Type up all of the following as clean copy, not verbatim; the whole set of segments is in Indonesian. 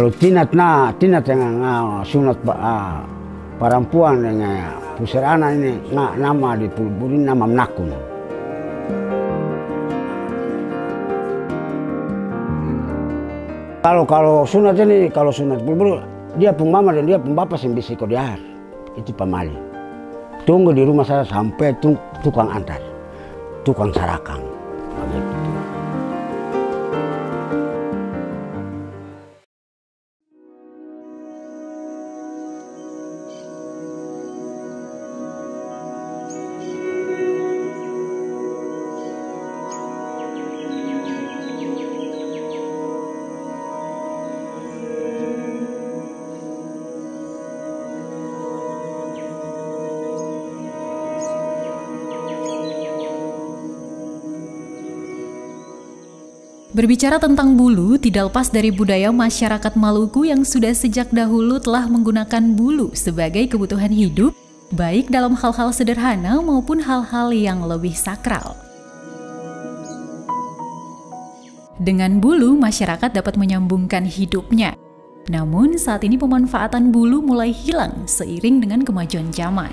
Kalau tinat yang sunat perempuan dengan pusar anak ini nama di Pulburu nama menakun. Kalau sunat ini, kalau sunat Pulburu dia pun mama dan dia pun bapak yang bisa ikut diar. Itu pamali. Tunggu di rumah saya sampai tukang antar, tukang sarakang. Berbicara tentang bulu, tidak lepas dari budaya masyarakat Maluku yang sudah sejak dahulu telah menggunakan bulu sebagai kebutuhan hidup, baik dalam hal-hal sederhana maupun hal-hal yang lebih sakral. Dengan bulu, masyarakat dapat menyambungkan hidupnya. Namun, saat ini pemanfaatan bulu mulai hilang seiring dengan kemajuan zaman.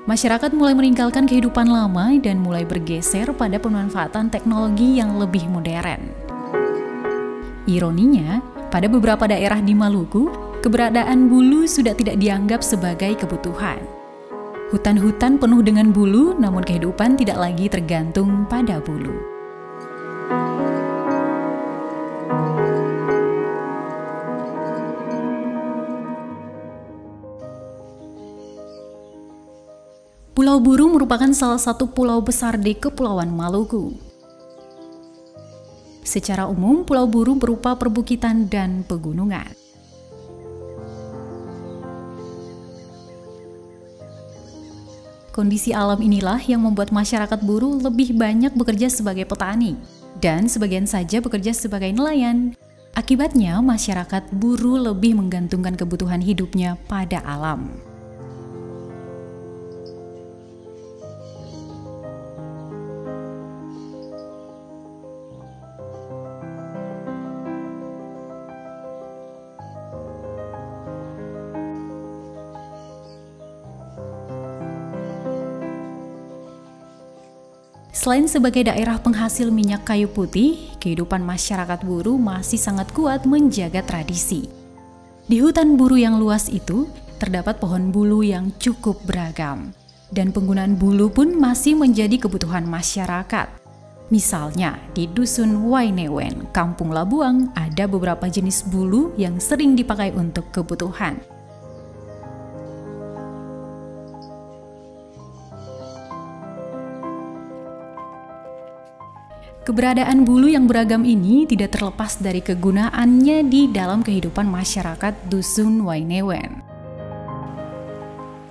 Masyarakat mulai meninggalkan kehidupan lama dan mulai bergeser pada pemanfaatan teknologi yang lebih modern. Ironinya, pada beberapa daerah di Maluku, keberadaan bulu sudah tidak dianggap sebagai kebutuhan. Hutan-hutan penuh dengan bulu, namun kehidupan tidak lagi tergantung pada bulu. Pulau Buru merupakan salah satu pulau besar di Kepulauan Maluku. Secara umum, Pulau Buru berupa perbukitan dan pegunungan. Kondisi alam inilah yang membuat masyarakat Buru lebih banyak bekerja sebagai petani dan sebagian saja bekerja sebagai nelayan. Akibatnya, masyarakat Buru lebih menggantungkan kebutuhan hidupnya pada alam. Selain sebagai daerah penghasil minyak kayu putih, kehidupan masyarakat Buru masih sangat kuat menjaga tradisi. Di hutan buru yang luas itu, terdapat pohon bulu yang cukup beragam, dan penggunaan bulu pun masih menjadi kebutuhan masyarakat. Misalnya, di Dusun Wainewen, Kampung Labuang, ada beberapa jenis bulu yang sering dipakai untuk kebutuhan. Keberadaan bulu yang beragam ini tidak terlepas dari kegunaannya di dalam kehidupan masyarakat Dusun Wainewen.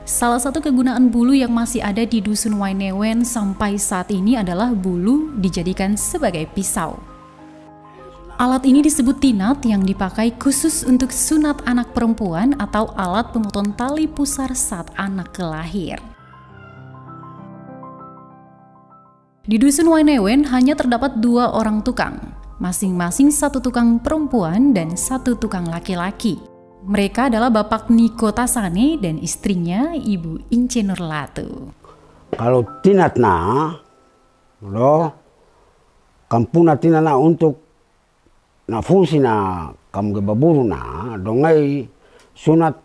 Salah satu kegunaan bulu yang masih ada di Dusun Wainewen sampai saat ini adalah bulu dijadikan sebagai pisau. Alat ini disebut tinat yang dipakai khusus untuk sunat anak perempuan atau alat pemotong tali pusar saat anak lahir. Di Dusun Wainewen hanya terdapat 2 orang tukang, masing-masing 1 tukang perempuan dan 1 tukang laki-laki. Mereka adalah Bapak Niko Tasane dan istrinya Ibu Ince Nurlatu. Kalau tinatna, kampung tinatna untuk fungsi kamu gebaburu dongai sunat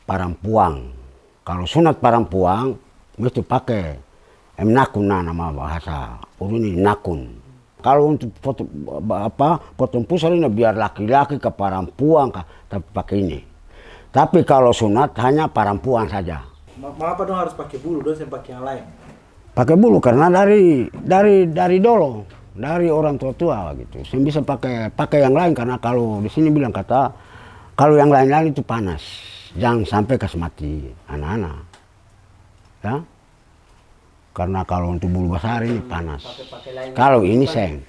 perempuan. Kalau sunat perempuan mesti pakai nakun nama bahasa ini nakun. Kalau untuk potong pusar ini biar laki-laki ke perempuan tapi pakai ini. Tapi kalau sunat hanya perempuan saja. Mengapa dong harus pakai bulu dong, saya pakai yang lain? Pakai bulu karena dari dulu, dari orang tua gitu. Saya bisa pakai yang lain karena kalau di sini bilang kata kalau yang lain-lain itu panas, jangan sampai kasih mati anak-anak. Ya. Karena kalau untuk bulu besar ini panas. Kalau ini seng.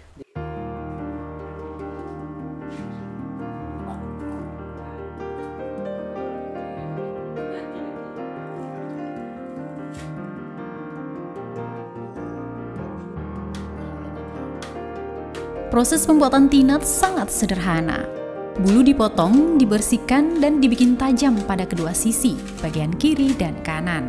Proses pembuatan tinat sangat sederhana. Bulu dipotong, dibersihkan, dan dibikin tajam pada kedua sisi, bagian kiri dan kanan.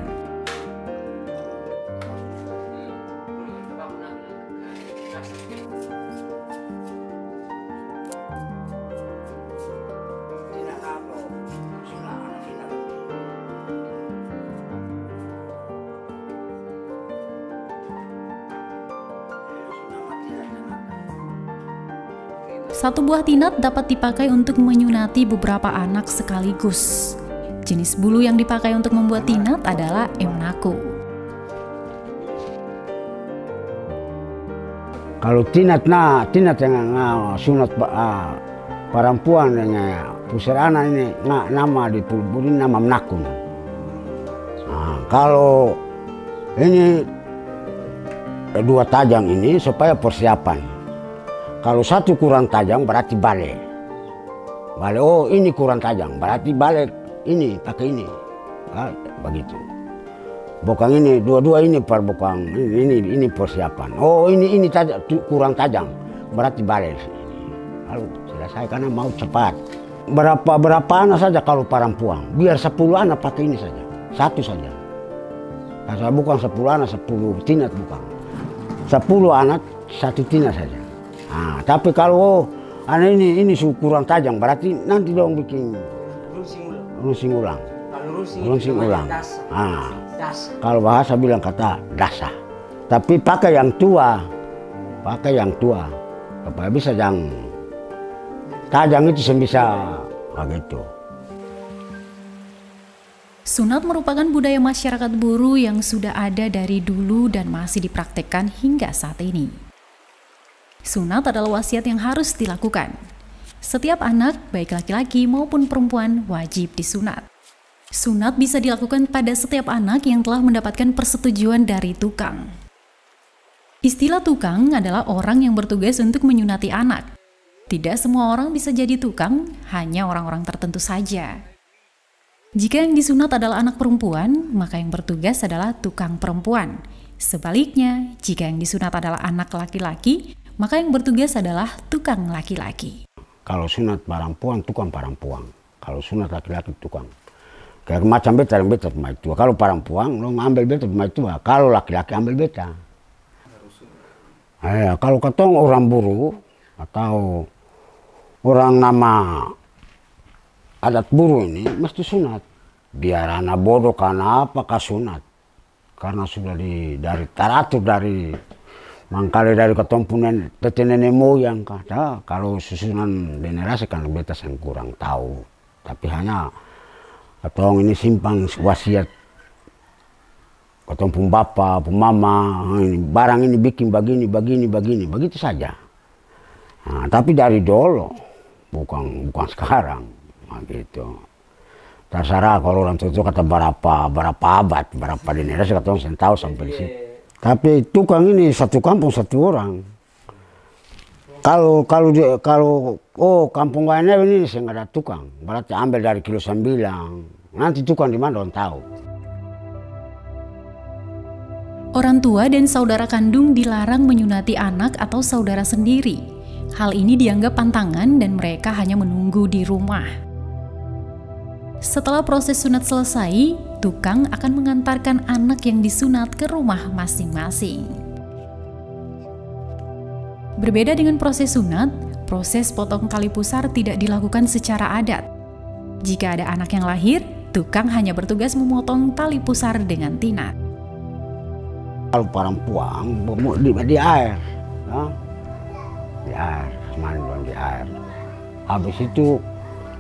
Satu buah tinat dapat dipakai untuk menyunati beberapa anak sekaligus. Jenis bulu yang dipakai untuk membuat tinat adalah emnako. Kalau tinat yang sunat perempuan dengan pusarana ini nama di Pulburi nama menakun. Kalau ini dua tajam ini supaya persiapan. Kalau satu kurang tajam berarti balik. Oh ini kurang tajam berarti balik ini pakai ini. Begitu. Bukan ini dua-dua ini bukan ini persiapan. Oh ini kurang tajam berarti balik. Lalu selesai karena mau cepat. Berapa anak saja kalau perempuan? Biar 10 anak pakai ini saja. Satu saja. Kalau bukan 10 anak 10 tinat bukan. 10 anak satu tinat saja. Tapi kalau anak ini kurang tajam berarti nanti dong bikin runsing ulang. Kalau bahasa bilang kata dasa. Tapi pakai yang tua supaya bisa yang tajam itu bisa begitu. Sunat merupakan budaya masyarakat Buru yang sudah ada dari dulu dan masih dipraktekkan hingga saat ini. Sunat adalah wasiat yang harus dilakukan. Setiap anak, baik laki-laki maupun perempuan, wajib disunat. Sunat bisa dilakukan pada setiap anak yang telah mendapatkan persetujuan dari tukang. Istilah tukang adalah orang yang bertugas untuk menyunati anak. Tidak semua orang bisa jadi tukang, hanya orang-orang tertentu saja. Jika yang disunat adalah anak perempuan, maka yang bertugas adalah tukang perempuan. Sebaliknya, jika yang disunat adalah anak laki-laki, maka yang bertugas adalah tukang laki-laki. Kalau sunat perempuan, tukang perempuan. Kalau sunat laki-laki, tukang. Kayak macam beta pemain tua. Kalau perempuan, lo ngambil beta pemain tua. Kalau laki-laki, ambil beta. Kalau ketong orang Buru, atau orang nama adat Buru ini, mesti sunat. Biar anak bodoh karena apa, sunat. Karena sudah dari teratur dari mangkali dari ketompunan tete nenek moyang kata kalau susunan generasi kan beta yang kurang tahu, tapi hanya ketong ini simpang wasiat ketompun bapa, pemama, barang ini bikin begini begitu saja. Tapi dari dulu bukan sekarang gitu. Terserah kalau orang tua kata berapa abad, berapa generasi ketong saya tahu sampai di situ. Tapi tukang ini satu kampung satu orang. Kalau kampung lainnya ini saya nggak ada tukang, berarti ambil dari kilo 9. Nanti tukang di mana orang tahu. Orang tua dan saudara kandung dilarang menyunati anak atau saudara sendiri. Hal ini dianggap pantangan dan mereka hanya menunggu di rumah. Setelah proses sunat selesai, tukang akan mengantarkan anak yang disunat ke rumah masing-masing. Berbeda dengan proses sunat, proses potong tali pusar tidak dilakukan secara adat. Jika ada anak yang lahir, tukang hanya bertugas memotong tali pusar dengan tinat. Kalau perempuan di air, mandi di air. Habis itu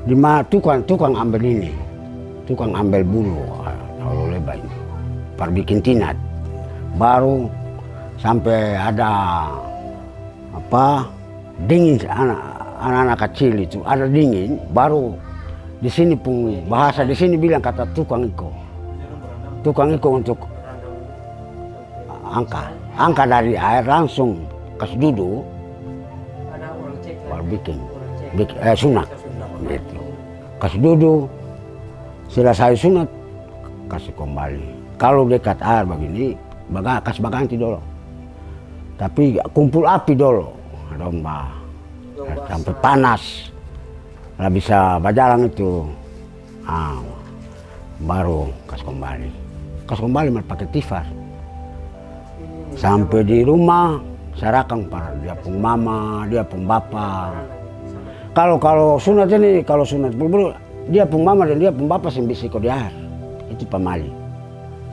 tukang ambil ini, tukang ambil bulu, kalau lebar ini, bikin tinat, baru sampai ada dingin anak-anak kecil itu ada dingin, baru di sini pun bahasa di sini bilang kata tukang iko untuk angka dari air langsung kasih duduk, baru bikin sunat. Gitu. Kasih duduk, selesai sunat, kasih kembali. Kalau dekat air begini, kasih baganti dulu. Tapi kumpul api dulu. domba. Sampai panas, lah bisa berjalan itu. Baru kas kembali pakai tifar. Sampai di rumah sarakang para dia pun mama, dia pun bapa. Kalau sunat ini, kalau sunat bulu dia pun mama dan dia pun bapa sembisi kodiar. Itu pamali.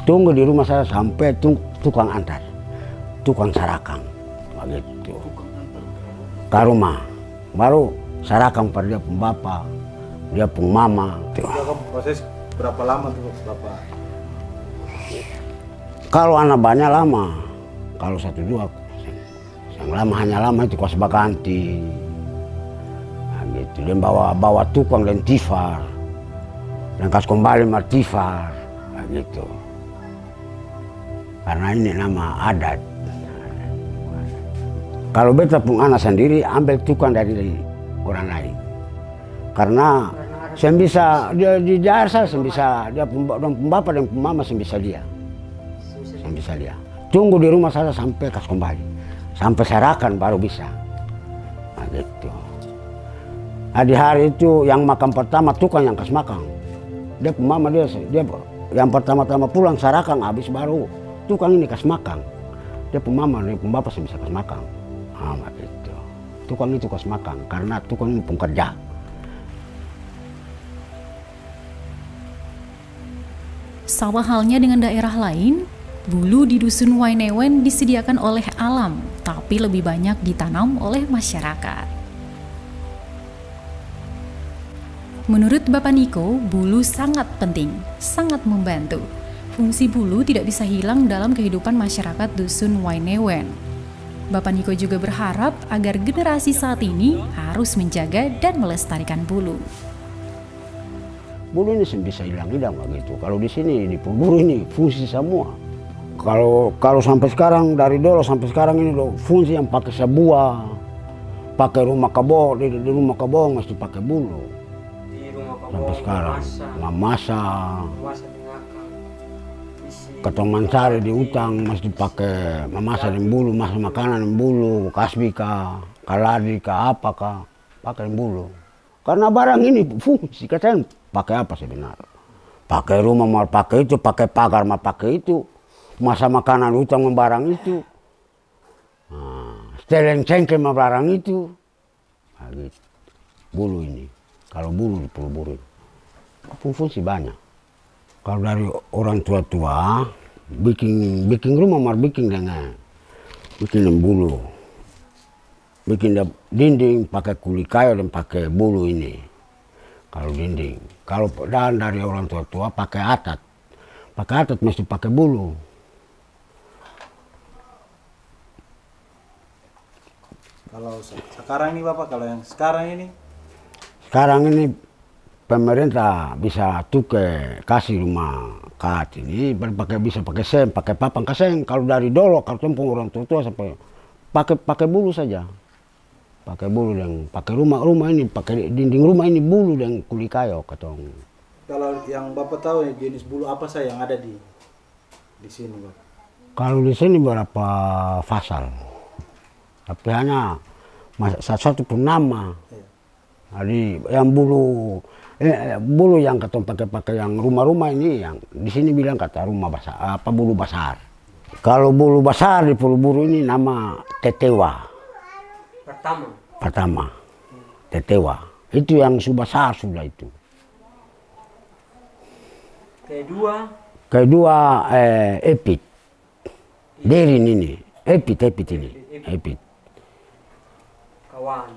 Tunggu di rumah saya sampai tukang antar, tukang sarakang, begitu. Ke rumah, baru sarakang pada dia pun bapa, dia pun mama. Proses berapa lama tuh Bapak? Kalau anak banyak lama, kalau 1-2 yang lama hanya lama itu kuas baganti. Nah, gitu. Dia bawa tukang dan tifar, dan kas kembali martifar, nah, gitu. Karena ini nama adat. Kalau beta pun anak sendiri ambil tukang dari orang lain, karena saya bisa dia di jasa, saya bisa dia pembapak dan pemama saya bisa dia. Tunggu di rumah saya sampai kas kembali, sampai sarakan baru bisa. Nah, gitu. Nah, di hari itu yang makan pertama tukang yang kas makan. Dia pemama dia yang pertama-tama pulang sarakan habis baru tukang ini kas makan. Dia pemama, dia pembapak saya bisa kas makan. Nah, gitu. Tukang itu kas makan karena tukang ini pun kerja. Sama halnya dengan daerah lain, bulu di Dusun Wainewén disediakan oleh alam, tapi lebih banyak ditanam oleh masyarakat. Menurut Bapak Niko, bulu sangat penting, sangat membantu. Fungsi bulu tidak bisa hilang dalam kehidupan masyarakat Dusun Wainewén. Bapak Niko juga berharap agar generasi saat ini harus menjaga dan melestarikan bulu. Bulu ini bisa hilang-hilang gitu. Kalau di sini di Pulburu ini fungsi semua. Kalau sampai sekarang dari dulu sampai sekarang ini loh, fungsi yang pakai sebuah, pakai rumah kebo, di rumah kebo mesti pakai bulu. Di rumah kebo sampai sekarang memasak, ketong mansari di utang mesti pakai memasak dengan bulu, masak makanan dengan bulu, kasbika, kaladi ka apakah pakai bulu. Karena barang ini fungsi, katanya pakai apa sebenarnya? Pakai rumah mau pakai itu, pakai pagar mau pakai itu, masa makanan utang barang itu, seteleng cengkeh mau barang itu, nah, gitu. Bulu ini, kalau bulu di Pulburu, fungsi banyak. Kalau dari orang tua-tua bikin rumah mau bikin dengan bulu. Bikin dinding pakai kulit kayu dan pakai bulu ini. Kalau dinding, kalau dan dari orang tua pakai atap mesti pakai bulu. Kalau sekarang ini Bapak, kalau yang sekarang ini pemerintah bisa kasih rumah kat ini bisa pakai seng, pakai papan kaseng. Kalau dari dulu kalau tempung orang tua sampai pakai bulu saja. Pakai bulu dan pakai rumah ini, pakai dinding rumah ini bulu dan kulit kayu katong. Kalau yang Bapak tahu jenis bulu apa saja yang ada di sini, Bapak? Kalau di sini berapa fasal, tapi hanya satu pun nama. Jadi yang bulu yang katong pakai yang rumah-rumah ini, yang di sini bilang kata rumah basar, bulu basar. Kalau bulu basar di Pulburu ini nama tetewa. Pertama, tetewa. Itu yang besar sudah itu. Kedua epit. Derin ini, epit ini, epit. Kawan.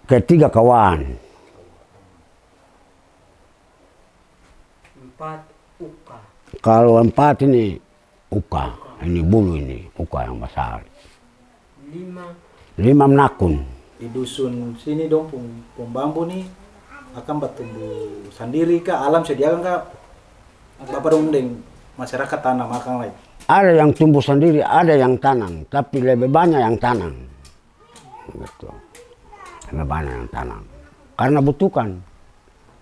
Ketiga kawan. 4 uka. Kalau 4 ini uka, ini bulu ini, uka yang besar. 5 menakun. Di dusun sini dong pung bambu nih akan bertumbuh sendiri kah? Alam sediakan kah? Bapak dong deng masyarakat tanam akan lain. Ada yang tumbuh sendiri, ada yang tanam, tapi lebih banyak yang tanam. Gitu. Lebih banyak yang tanam. Karena butuhkan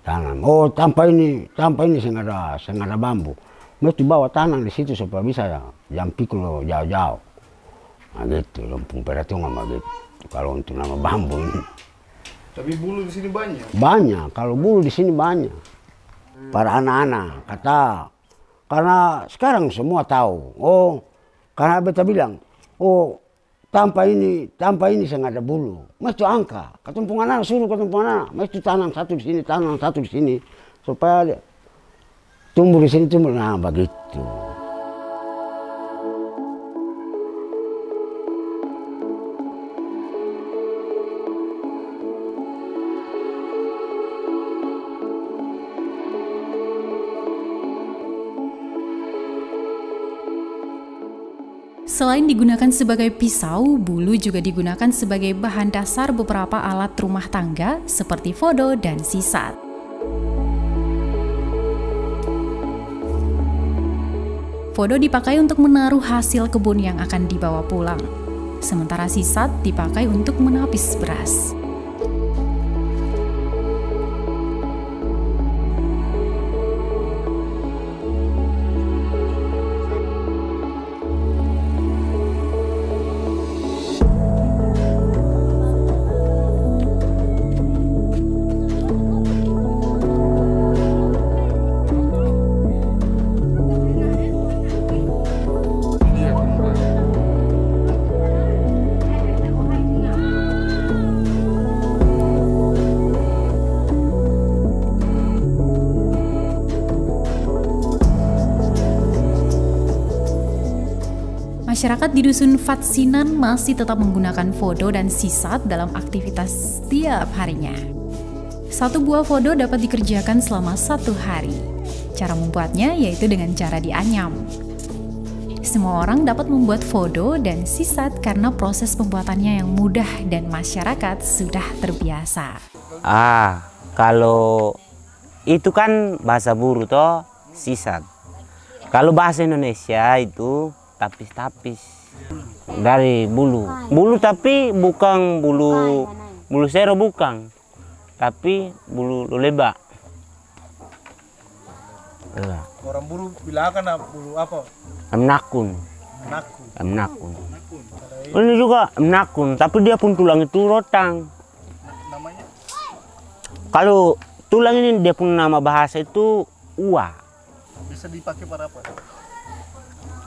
tanam. Oh, tanpa ini saya ada bambu. Mesti bawa tanam di situ supaya bisa ya, jam pikul jauh-jauh. Nah, gitu, lompung peratungan begitu. kalau untuk nama bambu ini. Tapi bulu di sini banyak. Banyak, kalau bulu di sini banyak. Para anak-anak kata, karena sekarang semua tahu. Oh, karena beta bilang, oh tanpa ini saya nggak ada bulu. Mesti angka. Ketumpungan anak suruh ketumpungan anak, mesti tanam satu di sini, tanam satu di sini, supaya dia tumbuh di sini tumbuh. Nah begitu. Selain digunakan sebagai pisau, bulu juga digunakan sebagai bahan dasar beberapa alat rumah tangga seperti fodo dan sisat. Fodo dipakai untuk menaruh hasil kebun yang akan dibawa pulang, sementara sisat dipakai untuk menapis beras. Masyarakat di Dusun Fatsinan masih tetap menggunakan fodo dan sisat dalam aktivitas setiap harinya. Satu buah fodo dapat dikerjakan selama 1 hari. Cara membuatnya yaitu dengan cara dianyam. Semua orang dapat membuat fodo dan sisat karena proses pembuatannya yang mudah dan masyarakat sudah terbiasa. Kalau itu kan bahasa Buru toh sisat. Kalau bahasa Indonesia itu tapis-tapis dari bulu. Bulu tapi bukan bulu sero bukan. Tapi bulu loleba. Orang Buru bilang kan bulu apa? Amnakun. Naku. Amnakun. Ini juga amnakun, tapi dia pun tulang itu rotang. Namanya? Kalau tulang ini dia pun nama bahasa itu uwa. Bisa dipakai para apa?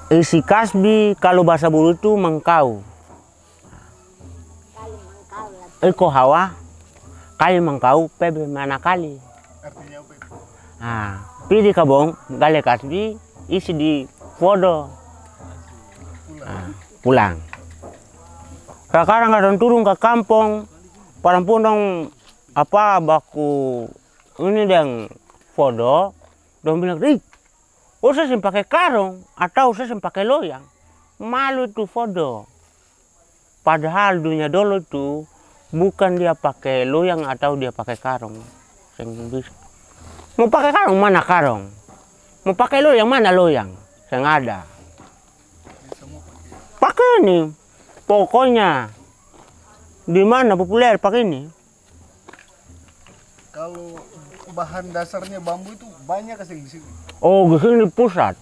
Isi kasbi kalau bahasa Bulu itu mengkau. Eko hawa, kali mengkau pebe mana kali. Artinya apa itu? Pilih kabong, gale kasbi, isi di fodo. Pulang. Sekarang kadang turun ke kampung, parang pundong apa baku ini yang fodo, dong bilang, usah pakai karung atau usah pakai loyang. Malu itu fodo. Padahal dunia dulu itu bukan dia pakai loyang atau dia pakai karung. Mau pakai karung mana karung? Mau pakai loyang mana loyang? Yang ada. Pakai ini. Pokoknya di mana populer pakai ini. Kalau bahan dasarnya bambu itu banyak kasih di sini. Oh, di sini pusat.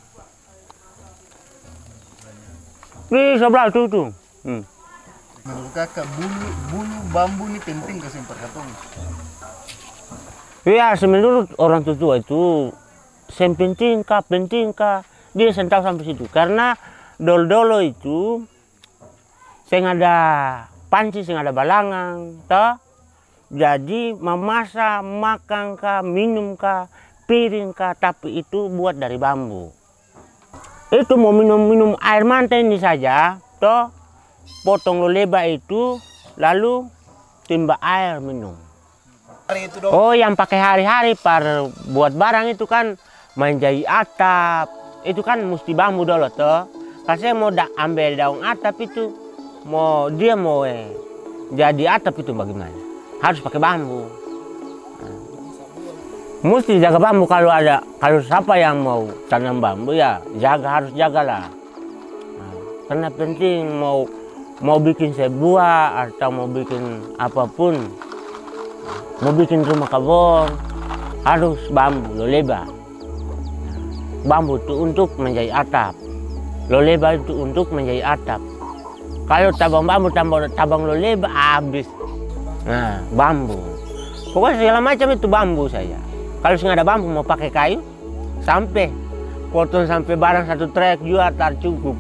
Di sebelah itu. Menurut kakak, bulu bambu ini penting kasih perkatong. Ya, menurut orang tua itu, penting kah, dia sentau sampai situ. Karena dolo itu, saya ada panci, saya ada balangang, toh. Jadi memasak, makan kah, minum kah, piring kah, tapi itu buat dari bambu. Itu mau minum air manta ini saja, toh potong loleba itu, lalu timba air minum. Oh, yang pakai hari-hari buat barang itu kan menjadi atap, itu kan mesti bambu dulu toh. Kalau saya mau ambil daun atap itu, mau jadi atap itu bagaimana? Harus pakai bambu. Mesti jaga bambu kalau siapa yang mau tanam bambu ya harus jagalah. Karena penting mau bikin sebuah atau mau bikin apapun, mau bikin rumah kebun harus bambu loleba. Bambu itu untuk menjadi atap, loleba itu untuk menjadi atap. Kalau tabang bambu, tabang loleba habis. Nah, bambu. Pokoknya segala macam itu bambu saja. Kalau nggak ada bambu mau pakai kayu, sampai potong sampai barang satu trek juga tak cukup.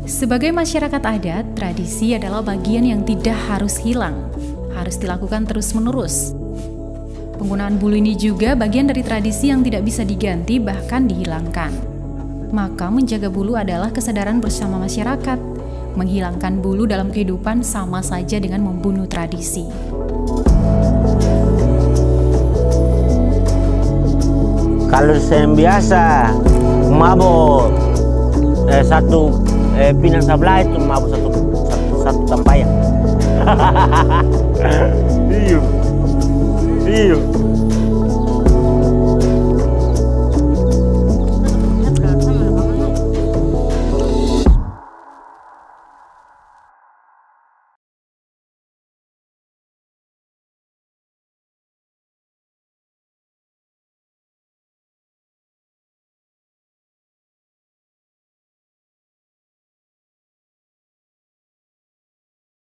Sebagai masyarakat adat, tradisi adalah bagian yang tidak harus hilang, harus dilakukan terus-menerus. Penggunaan bulu ini juga bagian dari tradisi yang tidak bisa diganti bahkan dihilangkan. Maka menjaga bulu adalah kesadaran bersama masyarakat. Menghilangkan bulu dalam kehidupan sama saja dengan membunuh tradisi. Kalau saya biasa mabok satu pinang sebelah itu mabok satu tampayan. Iyo.